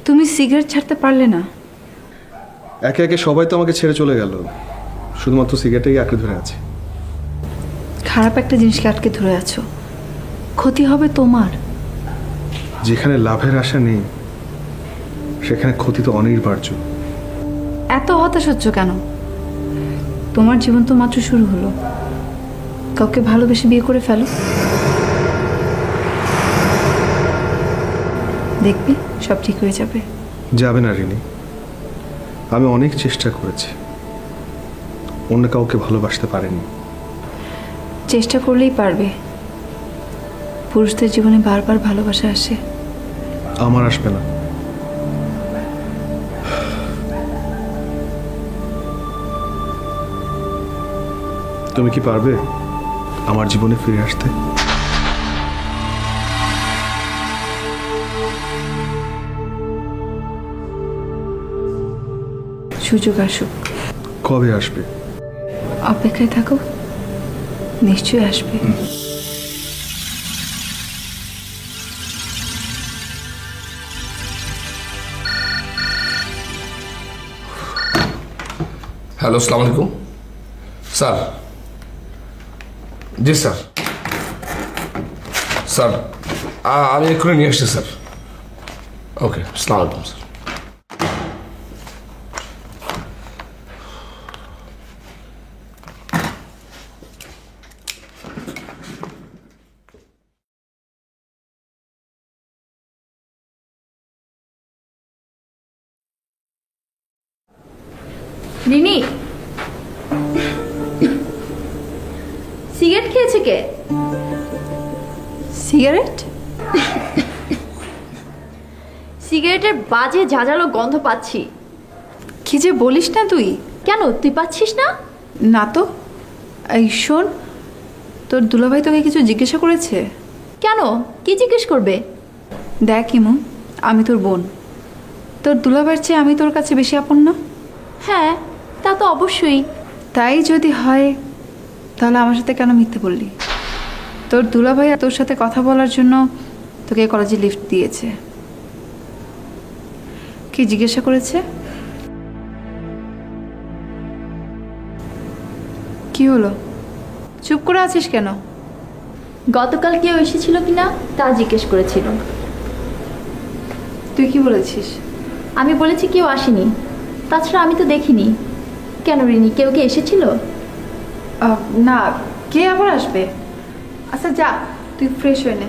তুমি সিগারেট ছাড়তে পারলে না? একে একে সবাই তো আমাকে ছেড়ে চলে গেল, শুধুমাত্র সিগারেটেই আঁকড়ে ধরে আছে। খারাপ একটা জিনিসকে আটকে ধরে আছো, ক্ষতি হবে তোমার। যেখানে লাভের আশা নেই সেখানে ক্ষতি তো অনিবার্য। এত হতাশ হচ্ছ কেন? তোমার জীবন তো মাত্র শুরু হলো। কাউকে ভালোবেসে বিয়ে করে ফেলো, দেখবি সব ঠিক হয়ে যাবে। যাবে না রিনি, আমি অনেক চেষ্টা করেছি, অন্য কাউকে ভালোবাসতে পারিনি। চেষ্টা করলেই পারবে। পুরুষদের জীবনে বারবার ভালোবাসা আসে। আমার আসবে না। তুমি কি পারবে আমার জীবনে ফিরে আসতে? সুযোগ আসুক। কবে আসবে? অপেক্ষায় থাকো, নিশ্চয়ই আসবে। হ্যালো, আসসালামু আলাইকুম স্যার। জি স্যার, স্যার আমি এক্ষুনি নিয়ে আসছি স্যার। ওকে, আসসালামু আলাইকুম স্যার। রিনি, সিগারেট খেয়েছে কে? সিগারেট? সিগারেটের বাজে ঝাঁঝালো গন্ধ পাচ্ছি। কি যে বলিস না তুই! কেন, তুই পাচ্ছিস না? না তো। এই শোন, তোর দুলাভাই তোকে কিছু জিজ্ঞাসা করেছে? কেন, কি জিজ্ঞেস করবে? দেখ ইমু, আমি তোর বোন। তোর দুলাভাইয়ের চেয়ে আমি তোর কাছে বেশি আপন না? হ্যাঁ, তা তো অবশ্যই। তাই যদি হয় তাহলে আমার সাথে কেন মিথ্যে বললি? তোর দুলাভাই তোর সাথে কথা বলার জন্য তোকে কলেজে লিফট দিয়েছে। কি জিজ্ঞাসা করেছে? কি হলো, চুপ করে আছিস কেন? গতকাল কেউ এসেছিল কিনা তা জিজ্ঞেস করেছিল। তুই কি বলেছিস? আমি বলেছি কেউ আসেনি, তাছাড়া আমি তো দেখিনি। কেন রিনি, কেউ কে এসেছিল? না, কে আবার আসবে? আচ্ছা যা, তুই ফ্রেশ হয়ে নে।